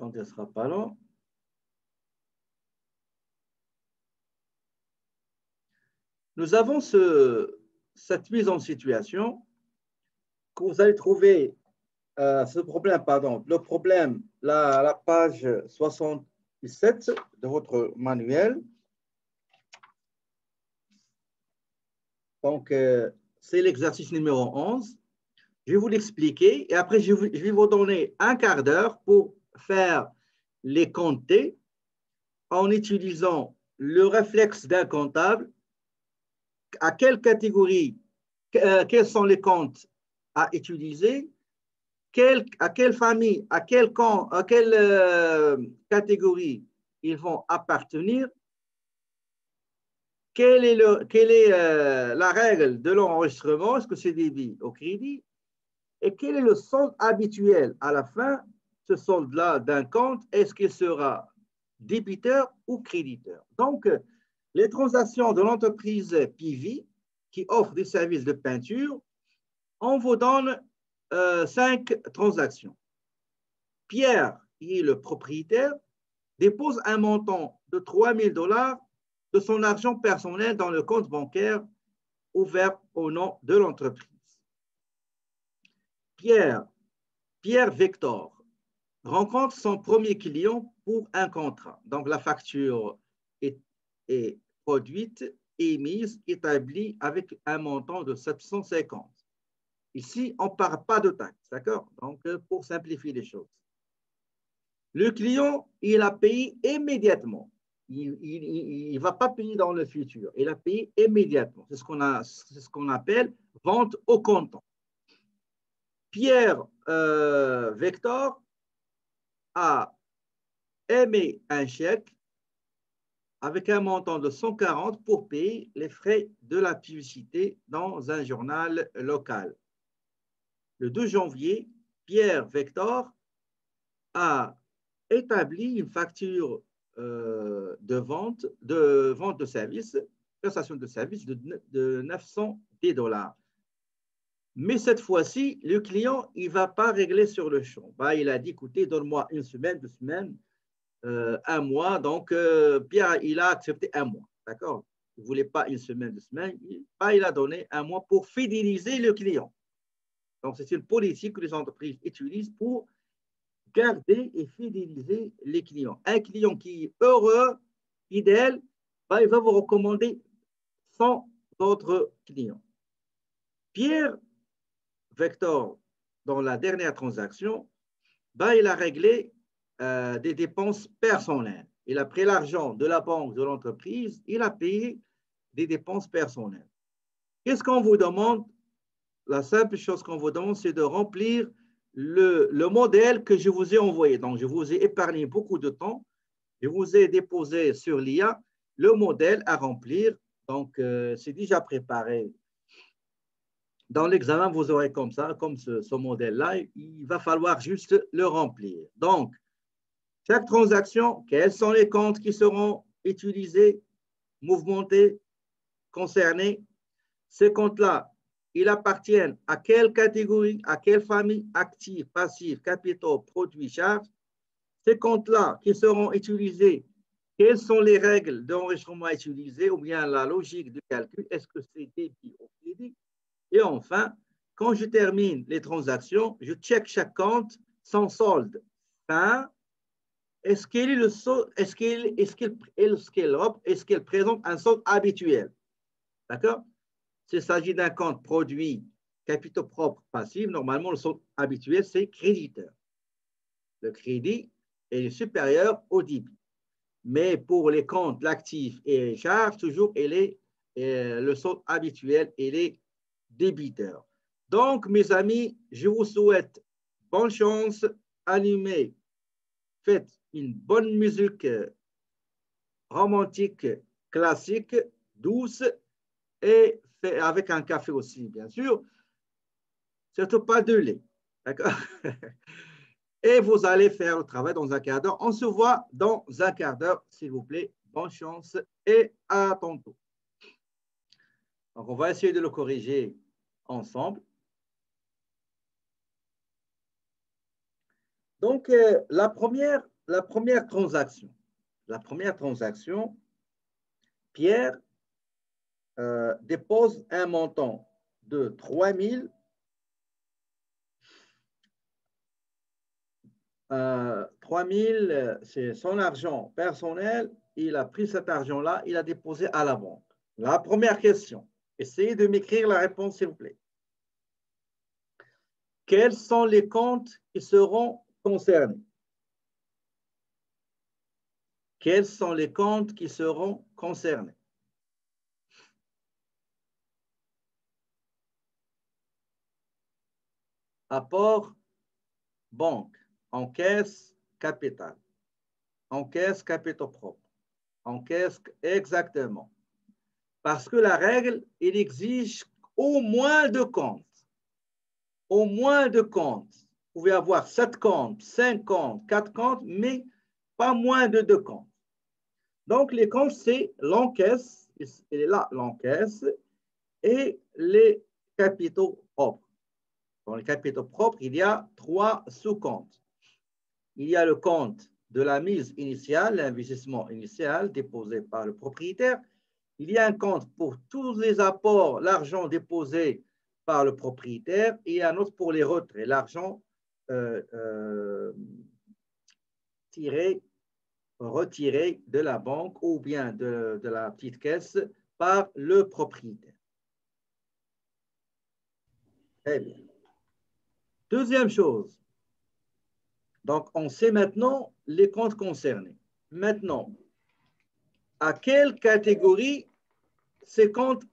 quand elle ne sera pas là. Nous avons cette mise en situation que vous allez trouver ce problème, pardon, le problème, la page 67 de votre manuel. Donc, c'est l'exercice numéro 11. Je vais vous l'expliquer et après, je vais vous donner un quart d'heure pour faire les compter en utilisant le réflexe d'un comptable. À quelle catégorie, quels sont les comptes à utiliser, à quelle famille, à quelle catégorie ils vont appartenir, quelle est la règle de l'enregistrement, est-ce que c'est débit ou crédit, et quel est le solde habituel à la fin, ce solde-là d'un compte, est-ce qu'il sera débiteur ou créditeur. Donc, les transactions de l'entreprise PV qui offre des services de peinture, on vous donne 5 transactions. Pierre, qui est le propriétaire, dépose un montant de $3 000 de son argent personnel dans le compte bancaire ouvert au nom de l'entreprise. Pierre Vector rencontre son premier client pour un contrat. Donc, la facture est produite, émise, établie avec un montant de 750. Ici, on ne parle pas de taxes, d'accord? Donc, pour simplifier les choses. Le client, il a payé immédiatement. Il ne va pas payer dans le futur. Il a payé immédiatement. C'est ce qu'on appelle vente au comptant. Pierre Vector a émis un chèque avec un montant de 140 pour payer les frais de la publicité dans un journal local. Le 2 janvier, Pierre Vector a établi une facture de vente de services, prestation de services de $910. Mais cette fois-ci, le client, il ne va pas régler sur le champ. Il a dit, écoutez, donne-moi une semaine, 2 semaines, un mois. Donc, Pierre, il a accepté un mois. D'accord? Il ne voulait pas une semaine, 2 semaines. Il a donné un mois pour fidéliser le client. Donc, c'est une politique que les entreprises utilisent pour garder et fidéliser les clients. Un client qui est heureux, fidèle, il va vous recommander 100 autres clients. Pierre Vector, dans la dernière transaction, il a réglé des dépenses personnelles. Il a pris l'argent de la banque, de l'entreprise, il a payé des dépenses personnelles. Qu'est-ce qu'on vous demande? La simple chose qu'on vous demande, c'est de remplir le modèle que je vous ai envoyé. Donc, je vous ai épargné beaucoup de temps. Je vous ai déposé sur l'IA le modèle à remplir. Donc, c'est déjà préparé. Dans l'examen, vous aurez comme ça, comme ce modèle-là, il va falloir juste le remplir. Donc, chaque transaction, quels sont les comptes qui seront utilisés, mouvementés, concernés? Ces comptes-là, ils appartiennent à quelle catégorie, à quelle famille, actifs, passifs, capitaux, produits, charges? Ces comptes-là qui seront utilisés, quelles sont les règles d'enregistrement utilisées ou bien la logique de calcul? Est-ce que c'est débit ou crédit? Et enfin, quand je termine les transactions, je check chaque compte sans solde fin. Est-ce qu'elle présente un solde habituel? D'accord? S'il s'agit d'un compte produit, capitaux propres, passifs, normalement, le solde habituel, c'est créditeur. Le crédit est supérieur au débit. Mais pour les comptes, l'actif et les charges, toujours, le solde habituel, il est débiteur. Donc, mes amis, je vous souhaite bonne chance, animez, faites une bonne musique romantique, classique, douce, et avec un café aussi, bien sûr. Surtout pas de lait. D'accord? Et vous allez faire le travail dans un quart d'heure. On se voit dans un quart d'heure, s'il vous plaît. Bonne chance et à tantôt. Donc, on va essayer de le corriger ensemble. Donc, la première la première transaction. Pierre dépose un montant de 3 000. 3 000, c'est son argent personnel. Il a pris cet argent-là, il a déposé à la banque. La première question, essayez de m'écrire la réponse, s'il vous plaît. Quels sont les comptes qui seront concernés? Quels sont les comptes qui seront concernés? Apport, banque, encaisse, capital, encaisse, capitaux propres, encaisse, exactement. Parce que la règle, il exige au moins 2 comptes. Au moins 2 comptes. Vous pouvez avoir 7 comptes, 5 comptes, 4 comptes, mais pas moins de 2 comptes. Donc, les comptes, c'est l'encaisse, il est là, l'encaisse, et les capitaux propres. Dans les capitaux propres, il y a 3 sous-comptes. Il y a le compte de la mise initiale, l'investissement initial déposé par le propriétaire. Il y a un compte pour tous les apports, l'argent déposé par le propriétaire, et un autre pour les retraits, l'argent retiré de la banque ou bien de la petite caisse par le propriétaire. Très bien. Deuxième chose, donc on sait maintenant les comptes concernés. Maintenant, à quelle catégorie ces comptes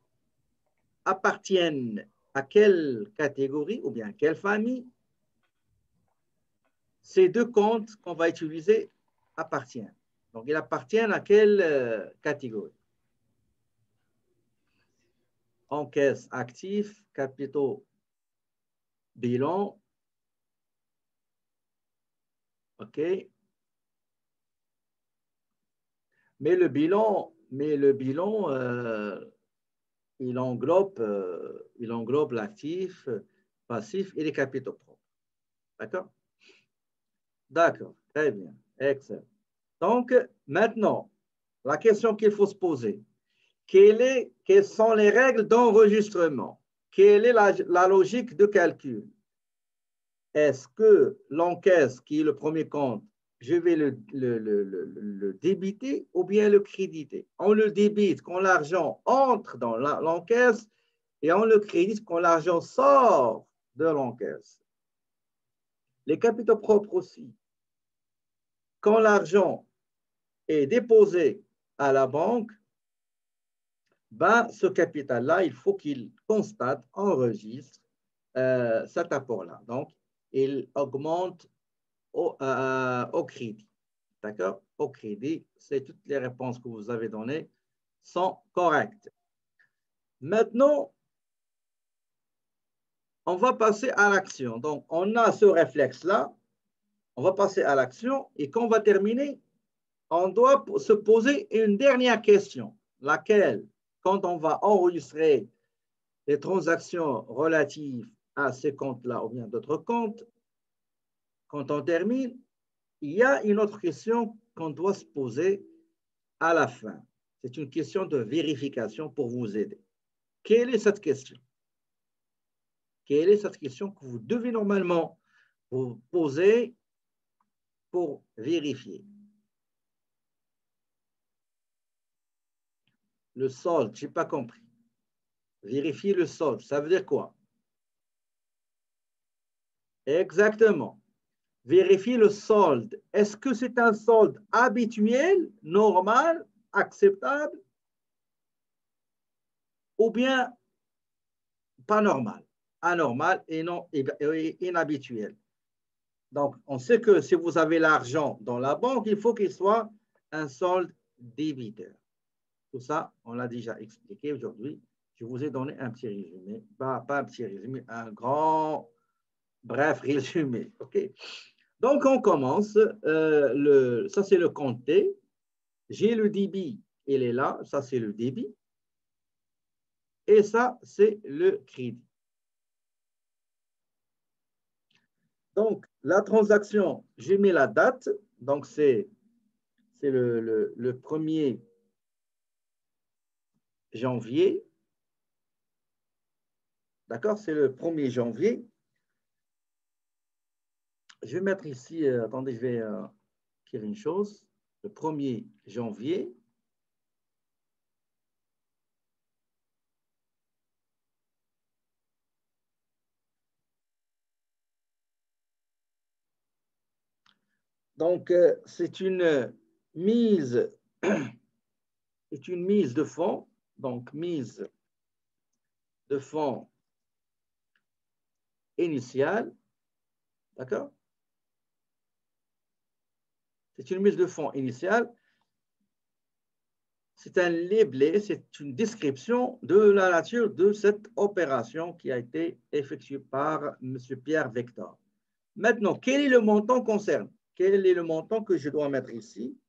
appartiennent? À quelle catégorie ou bien à quelle famille ces 2 comptes qu'on va utiliser appartiennent? Donc, ils appartiennent à quelle catégorie? Encaisse, actifs, capitaux, bilan. OK. Mais le bilan il englobe l'actif, passif et les capitaux propres. D'accord? D'accord, très bien, excellent. Donc, maintenant, la question qu'il faut se poser, quelles sont les règles d'enregistrement? Quelle est la logique de calcul? Est-ce que l'encaisse, qui est le premier compte, je vais le débiter ou bien le créditer? On le débite quand l'argent entre dans l'encaisse et on le crédite quand l'argent sort de l'encaisse. Les capitaux propres aussi. Quand l'argent est déposé à la banque, ben, ce capital-là, il faut qu'il constate, enregistre cet apport-là. Donc, il augmente au crédit. D'accord? Au crédit, c'est toutes les réponses que vous avez données sont correctes. Maintenant, on va passer à l'action. Donc, on a ce réflexe-là. On va passer à l'action et quand on va terminer, on doit se poser une dernière question, laquelle, quand on va enregistrer les transactions relatives à ces comptes-là ou bien d'autres comptes, quand on termine, il y a une autre question qu'on doit se poser à la fin. C'est une question de vérification pour vous aider. Quelle est cette question? Quelle est cette question que vous devez normalement vous poser pour vérifier? Le solde, je n'ai pas compris. Vérifier le solde, ça veut dire quoi? Exactement. Vérifier le solde. Est-ce que c'est un solde habituel, normal, acceptable, ou bien pas normal, anormal et non inhabituel? Donc, on sait que si vous avez l'argent dans la banque, il faut qu'il soit un solde débiteur. Tout ça, on l'a déjà expliqué aujourd'hui. Je vous ai donné un petit résumé. Pas un petit résumé, un grand, bref résumé. OK? Donc, on commence. Ça, c'est le compte T. J'ai le débit, il est là. Ça, c'est le débit. Et ça, c'est le crédit. Donc, la transaction, j'ai mis la date. Donc, c'est le 1er janvier. D'accord? C'est le 1er janvier. Je vais mettre ici, attendez, je vais écrire une chose. Le 1er janvier. Donc, c'est une mise, c'est une mise de fonds. Donc, mise de fonds initiale. D'accord? C'est une mise de fonds initiale. C'est un libellé, c'est une description de la nature de cette opération qui a été effectuée par M. Pierre Vector. Maintenant, quel est le montant concerné? Quel est le montant que je dois mettre ici?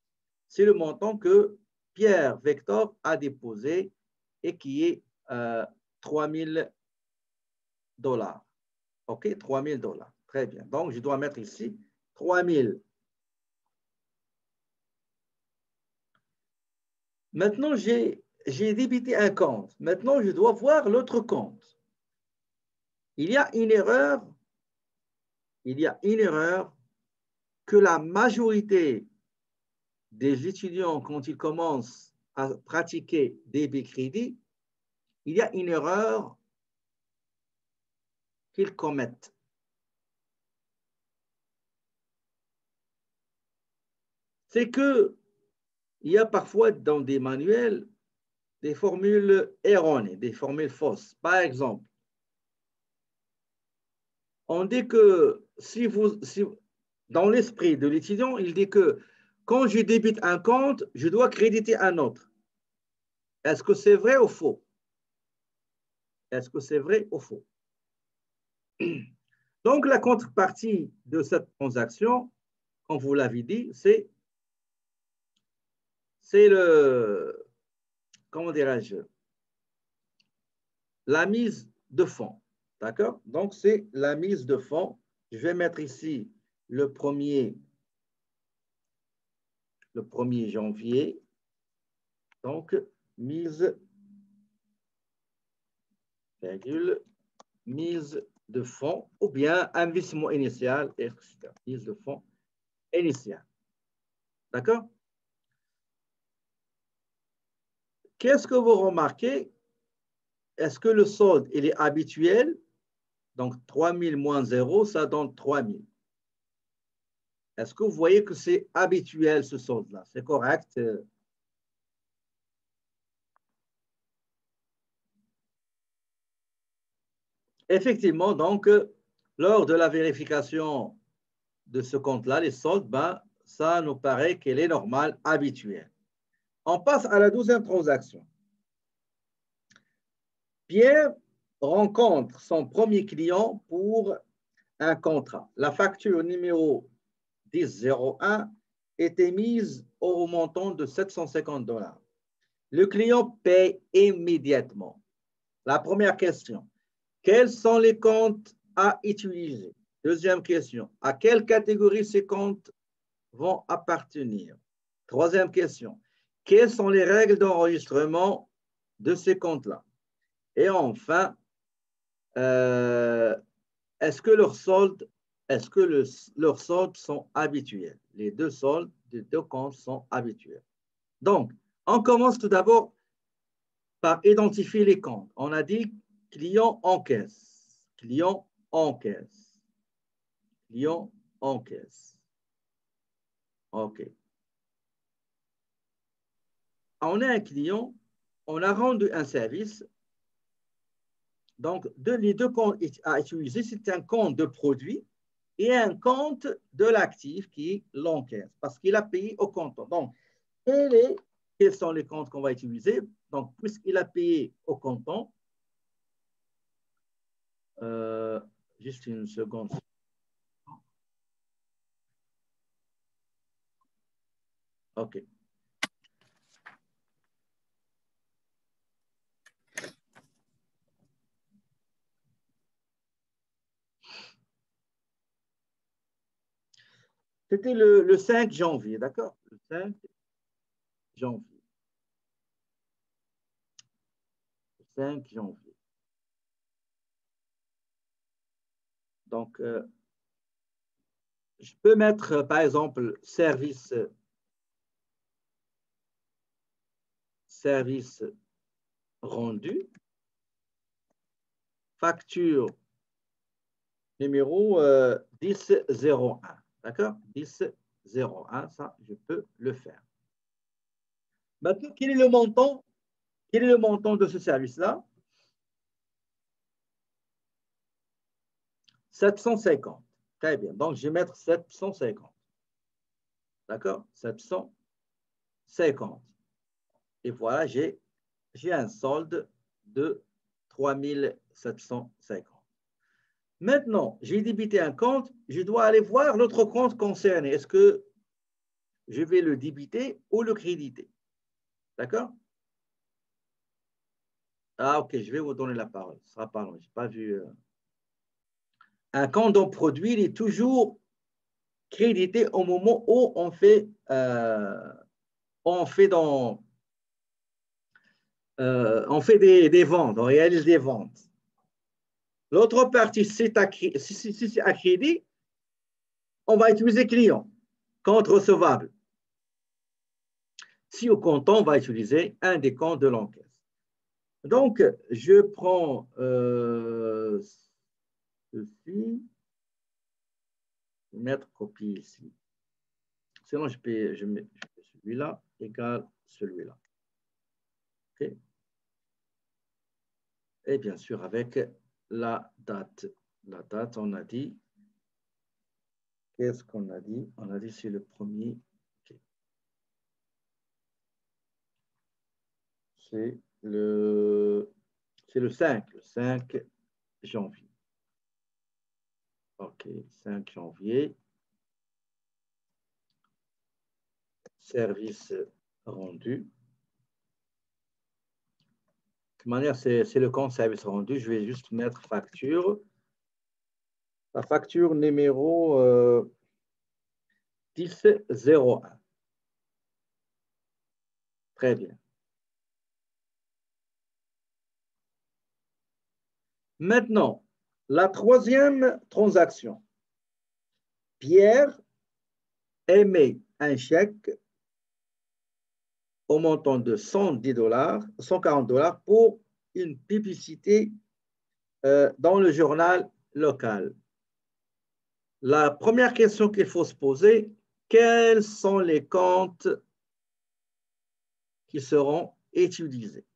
C'est le montant que Pierre Vector a déposé et qui est 3 000 $. OK, 3 000 $. Très bien. Donc, je dois mettre ici 3 000. Maintenant, j'ai débité un compte. Maintenant, je dois voir l'autre compte. Il y a une erreur. Il y a une erreur que la majorité des étudiants, quand ils commencent à pratiquer débit crédit, il y a une erreur qu'ils commettent. C'est que il y a parfois dans des manuels des formules erronées, des formules fausses. Par exemple, on dit que dans l'esprit de l'étudiant, il dit que quand je débite un compte, je dois créditer un autre. Est-ce que c'est vrai ou faux? Est-ce que c'est vrai ou faux? Donc, la contrepartie de cette transaction, comme vous l'avez dit, c'est comment dirais-je, la mise de fonds. D'accord? Donc, c'est la mise de fonds. Je vais mettre ici le 1er janvier. Donc, mise, virgule, mise de fonds ou bien investissement initial, etc. Mise de fonds initial. D'accord? Qu'est-ce que vous remarquez? Est-ce que le solde, il est habituel? Donc, 3 000 moins 0, ça donne 3 000. Est-ce que vous voyez que c'est habituel ce solde-là? C'est correct? Effectivement, donc, lors de la vérification de ce compte-là, les soldes, ben, ça nous paraît qu'elle est normale, habituelle. On passe à la 12e transaction. Pierre rencontre son premier client pour un contrat. La facture numéro 1001 est émise au montant de 750 $. Le client paye immédiatement. La première question, quels sont les comptes à utiliser? Deuxième question, à quelle catégorie ces comptes vont appartenir? Troisième question, quelles sont les règles d'enregistrement de ces comptes-là? Et enfin, est-ce que leurs soldes sont habituels? Les deux soldes des deux comptes sont habituels. Donc, on commence tout d'abord par identifier les comptes. On a dit client en caisse, client en caisse, client en caisse. OK. On a un client, on a rendu un service. Donc, les deux comptes à utiliser, c'est un compte de produit et un compte de l'actif qui est l'encaisse, parce qu'il a payé au comptant. Donc, quels sont les comptes qu'on va utiliser? Donc, puisqu'il a payé au comptant, juste une seconde. OK. C'était le 5 janvier, d'accord? Le 5 janvier. Le 5 janvier. Donc, je peux mettre, par exemple, service rendu, facture numéro 1001. D'accord? 1001, ça, je peux le faire. Maintenant, quel est le montant? Quel est le montant de ce service-là? 750. Très bien. Donc, je vais mettre 750. D'accord? 750. Et voilà, j'ai un solde de 3750. Maintenant, j'ai débité un compte, je dois aller voir l'autre compte concerné. Est-ce que je vais le débiter ou le créditer? D'accord? Ah, ok, je vais vous donner la parole. Ce sera pas long, je n'ai pas vu. Un compte en produit, il est toujours crédité au moment où on fait des ventes, on réalise des ventes. L'autre partie, si c'est à crédit, on va utiliser client, compte recevable. Si au comptant, on va utiliser un des comptes de l'encaisse. Donc, je prends ceci, je vais mettre copie ici. Sinon, je mets celui-là égale celui-là. OK. Et bien sûr, avec la date. La date, on a dit, qu'est-ce qu'on a dit? On a dit c'est le premier. Okay. C'est le 5 janvier. OK, 5 janvier. Service rendu. De toute manière, c'est le compte service rendu. Je vais juste mettre facture. La facture numéro 1001. Très bien. Maintenant, la troisième transaction. Pierre émet un chèque au montant de $110, 140 $ pour une publicité dans le journal local. La première question qu'il faut se poser, quels sont les comptes qui seront utilisés?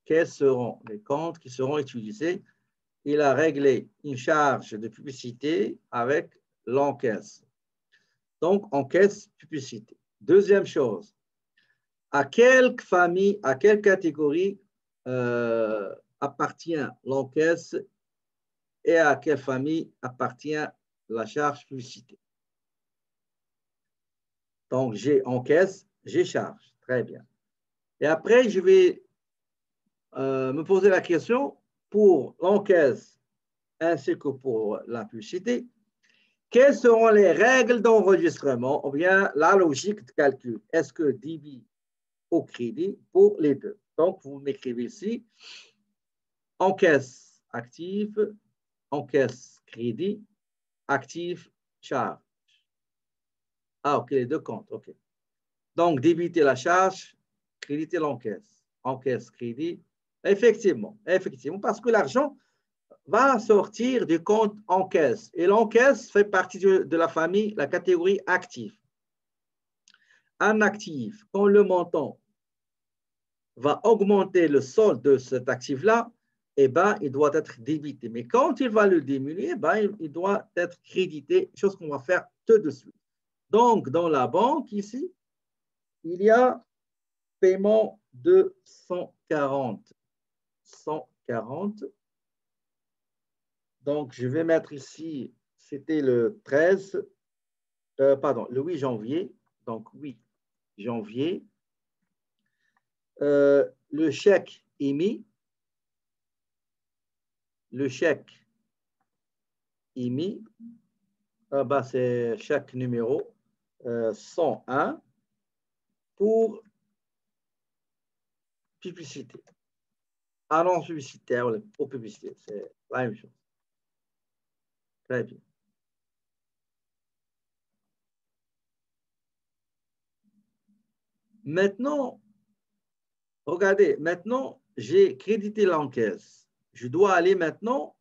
Quels seront les comptes qui seront utilisés? Il a réglé une charge de publicité avec l'encaisse. Donc, encaisse publicité. Deuxième chose, à quelle famille, à quelle catégorie appartient l'encaisse et à quelle famille appartient la charge publicité? Donc, j'ai encaisse, j'ai charge. Très bien. Et après, je vais me poser la question pour l'encaisse ainsi que pour la publicité. Quelles seront les règles d'enregistrement ou bien la logique de calcul? Est-ce que débit ou crédit pour les deux? Donc, vous m'écrivez ici encaisse active, encaisse crédit, active charge. Ah, ok, les deux comptes, ok. Donc, débiter la charge, créditer l'encaisse. Encaisse, crédit. Effectivement, parce que l'argent va sortir du compte encaisse. Et l'encaisse fait partie de la famille, la catégorie active. Un actif, quand le montant va augmenter le solde de cet actif-là, eh ben, il doit être débité. Mais quand il va le diminuer, eh ben, il doit être crédité, chose qu'on va faire tout de suite. Donc, dans la banque, ici, il y a paiement de 140. 140. Donc, je vais mettre ici, c'était le 13, pardon, le 8 janvier. Donc, 8 janvier. Le chèque émis. Le chèque émis. bah, c'est chaque numéro 101 pour publicité. Annonce publicitaire ou publicité, c'est la même chose. Très bien. Maintenant, regardez, maintenant, j'ai crédité l'encaisse. Je dois aller maintenant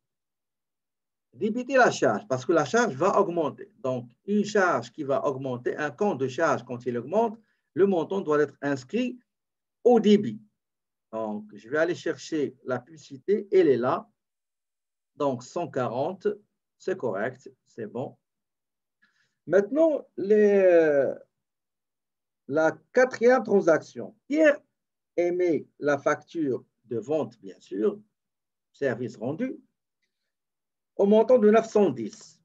débiter la charge parce que la charge va augmenter. Donc, une charge qui va augmenter, un compte de charge quand il augmente, le montant doit être inscrit au débit. Donc, je vais aller chercher la publicité, elle est là. Donc, 140, c'est correct, c'est bon. Maintenant, la quatrième transaction. Pierre émet la facture de vente, bien sûr, service rendu, au montant de 910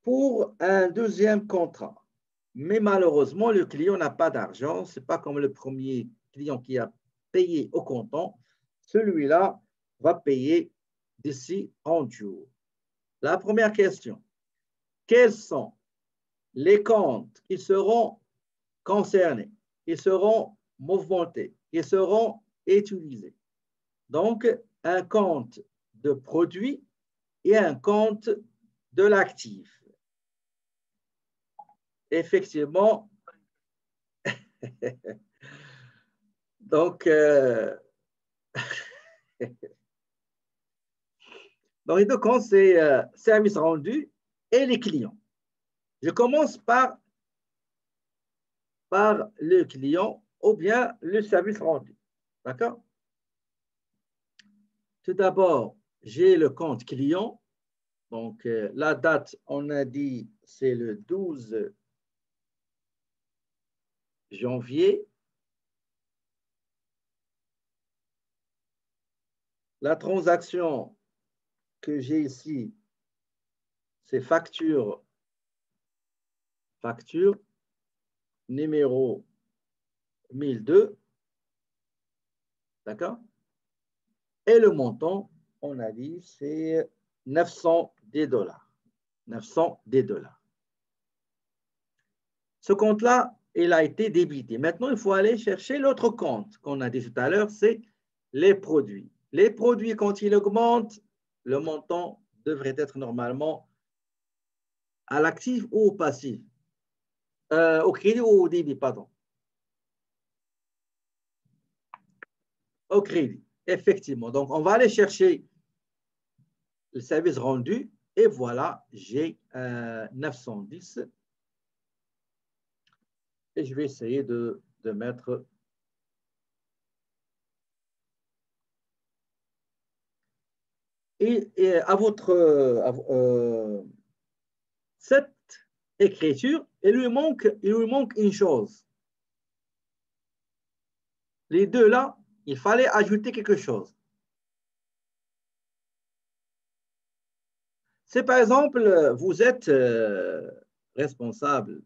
pour un deuxième contrat. Mais malheureusement, le client n'a pas d'argent. Ce n'est pas comme le premier client qui a payé au comptant. Celui-là va payer d'ici 30 jours. La première question, quels sont les comptes qui seront concernés, qui seront mouvementés, qui seront utilisés? Donc, un compte de produit et un compte de l'actif. Effectivement, donc, dans les deux comptes, c'est service rendu et les clients. Je commence par le client ou bien le service rendu. D'accord? Tout d'abord, j'ai le compte client. Donc, la date, on a dit, c'est le 12 janvier. La transaction que j'ai ici, c'est facture numéro 1002. D'accord? Et le montant, on a dit, c'est 910 dollars. 910 dollars. Ce compte-là, il a été débité. Maintenant, il faut aller chercher l'autre compte qu'on a dit tout à l'heure, c'est les produits. Les produits, quand ils augmentent, le montant devrait être normalement à l'actif ou au passif. Au crédit ou au débit, pardon. Au crédit, effectivement. Donc, on va aller chercher le service rendu et voilà, j'ai 910. Et je vais essayer de mettre et à votre cette écriture, il lui manque une chose. Les deux là, il fallait ajouter quelque chose. C'est par exemple, vous êtes responsable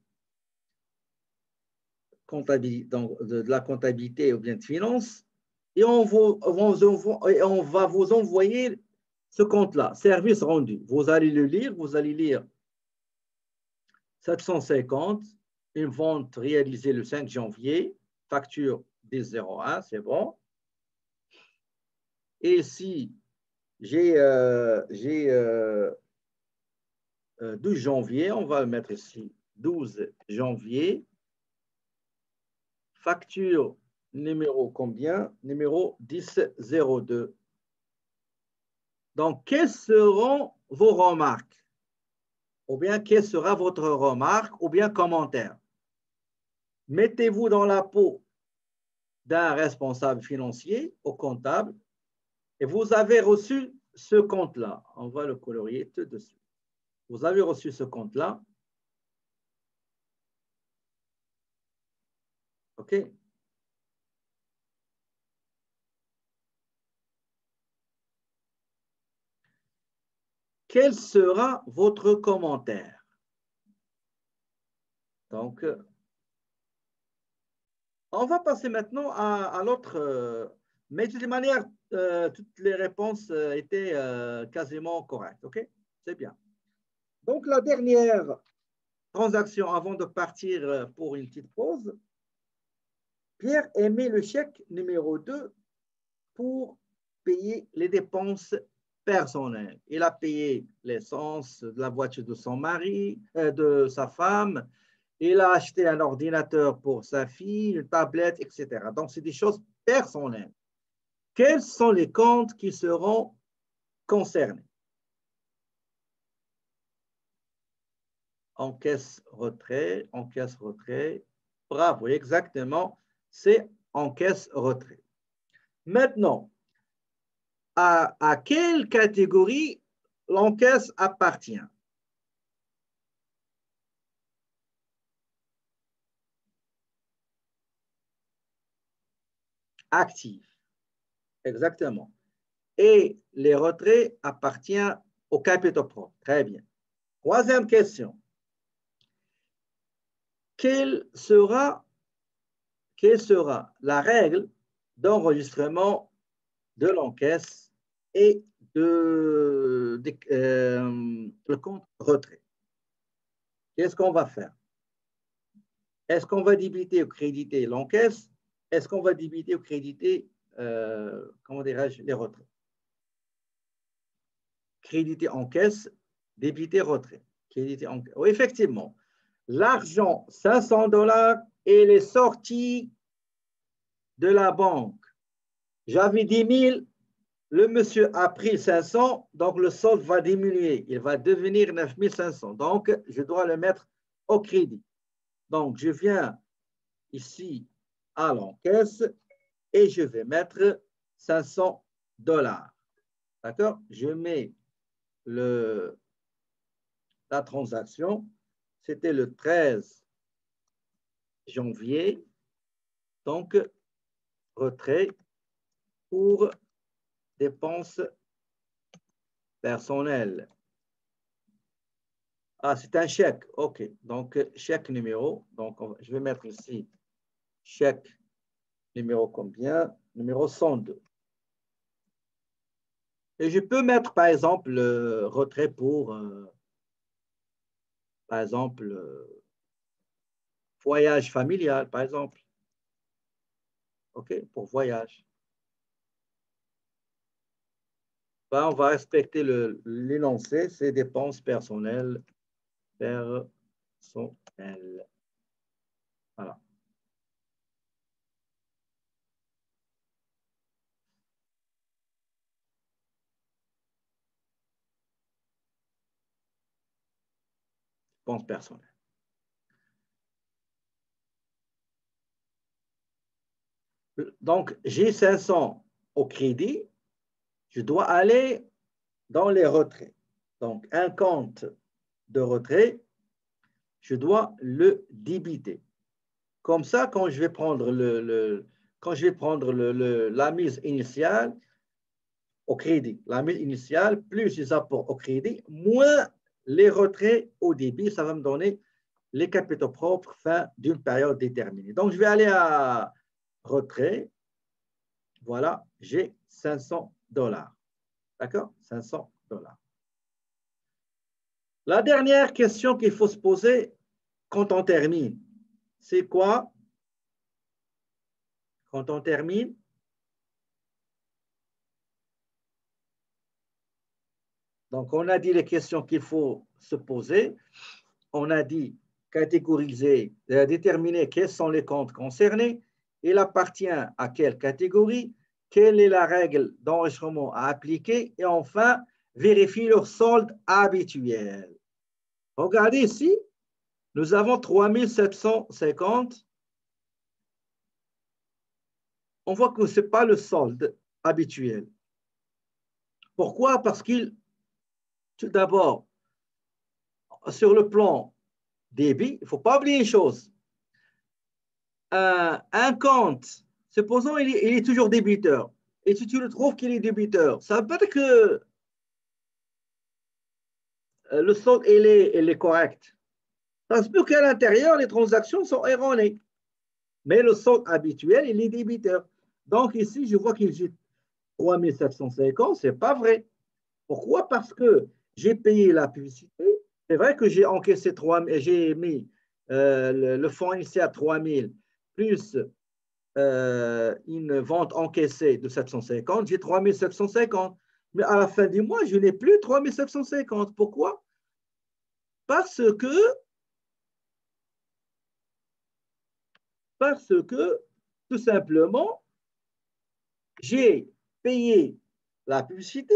de la comptabilité ou bien de finance et on va vous envoyer ce compte-là, service rendu. Vous allez le lire, vous allez lire 750, une vente réalisée le 5 janvier, facture 1001, c'est bon. Et ici, j'ai 12 janvier, on va le mettre ici, 12 janvier, facture numéro combien? Numéro 1002. Donc, quelles seront vos remarques? Ou bien, quelle sera votre remarque ou bien commentaire? Mettez-vous dans la peau d'un responsable financier ou comptable et vous avez reçu ce compte-là. On va le colorier tout de suite. Vous avez reçu ce compte-là. OK? Quel sera votre commentaire? Donc, on va passer maintenant à l'autre, mais de toute manière, toutes les réponses étaient quasiment correctes. OK? C'est bien. Donc, la dernière transaction avant de partir pour une petite pause. Pierre émet le chèque numéro 2 pour payer les dépenses personnelles. Il a payé l'essence de la voiture de son mari, de sa femme. Il a acheté un ordinateur pour sa fille, une tablette, etc. Donc, c'est des choses personnelles. Quels sont les comptes qui seront concernés? Encaisse-retrait, encaisse-retrait. Bravo, exactement. C'est encaisse-retrait. Maintenant, à quelle catégorie l'encaisse appartient? Actif, exactement. Et les retraits appartiennent aux capitaux propres. Très bien. Troisième question. Quelle sera la règle d'enregistrement de l'encaisse et le compte retrait? Qu'est-ce qu'on va faire? Est-ce qu'on va débiter ou créditer l'encaisse? Est-ce qu'on va débiter ou créditer, comment dirais-je, les retraits? Créditer encaisse, débiter retrait. Créditer encaisse. Oui, effectivement. L'argent, $500, et les sorties de la banque. J'avais 10 000, le monsieur a pris 500, donc le solde va diminuer. Il va devenir 9 500. Donc, je dois le mettre au crédit. Donc, je viens ici à l'encaisse et je vais mettre $500. D'accord? Je mets la transaction. C'était le 13 janvier. Donc, retrait pour dépenses personnelles. Ah, c'est un chèque. OK. Donc, chèque numéro. Donc, je vais mettre ici chèque numéro combien? Numéro 102. Et je peux mettre, par exemple, le retrait pour, par exemple, voyage familial, par exemple. OK, pour voyage. Ben, on va respecter l'énoncé, c'est dépenses personnelles. Personnelles. Voilà. Dépenses personnelles. Donc, j'ai 500 au crédit. Je dois aller dans les retraits. Donc, un compte de retrait, je dois le débiter. Comme ça, quand je vais prendre, la mise initiale au crédit, la mise initiale, plus les apports au crédit, moins les retraits au débit, ça va me donner les capitaux propres fin d'une période déterminée. Donc, je vais aller à retrait. Voilà, j'ai $500. D'accord? $500. La dernière question qu'il faut se poser quand on termine, c'est quoi? Quand on termine, donc on a dit les questions qu'il faut se poser. On a dit catégoriser, déterminer quels sont les comptes concernés. Il appartient à quelle catégorie? Quelle est la règle d'enregistrement à appliquer? Et enfin, vérifier leur solde habituel. Regardez ici, nous avons 3 750. On voit que ce n'est pas le solde habituel. Pourquoi? Parce qu'il, tout d'abord, sur le plan débit, il ne faut pas oublier une chose. Un compte, supposons il est toujours débiteur, et si tu le trouves qu'il est débiteur, ça veut dire que le solde il est correct. Ça se peut qu'à l'intérieur, les transactions sont erronées. Mais le solde habituel, il est débiteur. Donc ici, je vois qu'il est 3 750, ce n'est pas vrai. Pourquoi? Parce que j'ai payé la publicité C'est vrai que j'ai encaissé 3 000, j'ai mis le fonds initial à 3 000 plus une vente encaissée de 750, j'ai 3 750. Mais à la fin du mois, je n'ai plus 3 750. Pourquoi? Parce que, tout simplement, j'ai payé la publicité,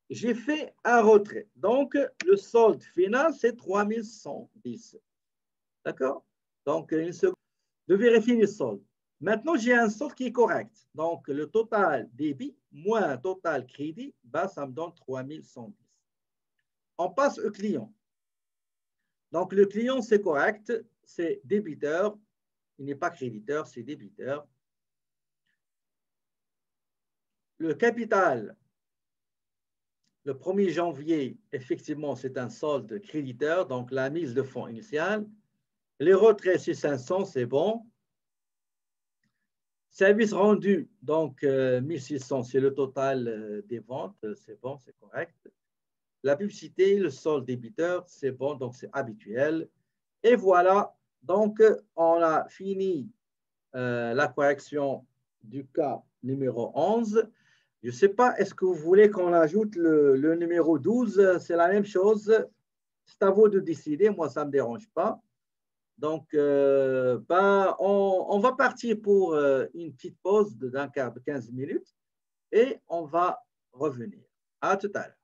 j'ai fait un retrait. Donc, le solde final, c'est 3 110. D'accord? Donc, une seconde. Je vérifie le solde. Maintenant, j'ai un solde qui est correct. Donc, le total débit moins total crédit, ben, ça me donne 3 110. On passe au client. Donc, le client, c'est correct, c'est débiteur. Il n'est pas créditeur, c'est débiteur. Le capital, le 1er janvier, effectivement, c'est un solde créditeur, donc la mise de fonds initiale. Les retraits, c'est 500, c'est bon. Service rendu, donc 1600, c'est le total des ventes, c'est bon, c'est correct. La publicité, le solde débiteur, c'est bon, donc c'est habituel. Et voilà, donc on a fini la correction du cas numéro 11. Je ne sais pas, est-ce que vous voulez qu'on ajoute le numéro 12? C'est la même chose. C'est à vous de décider. Moi, ça ne me dérange pas. Donc, on va partir pour une petite pause d'un quart de 15 minutes et on va revenir. À tout à l'heure.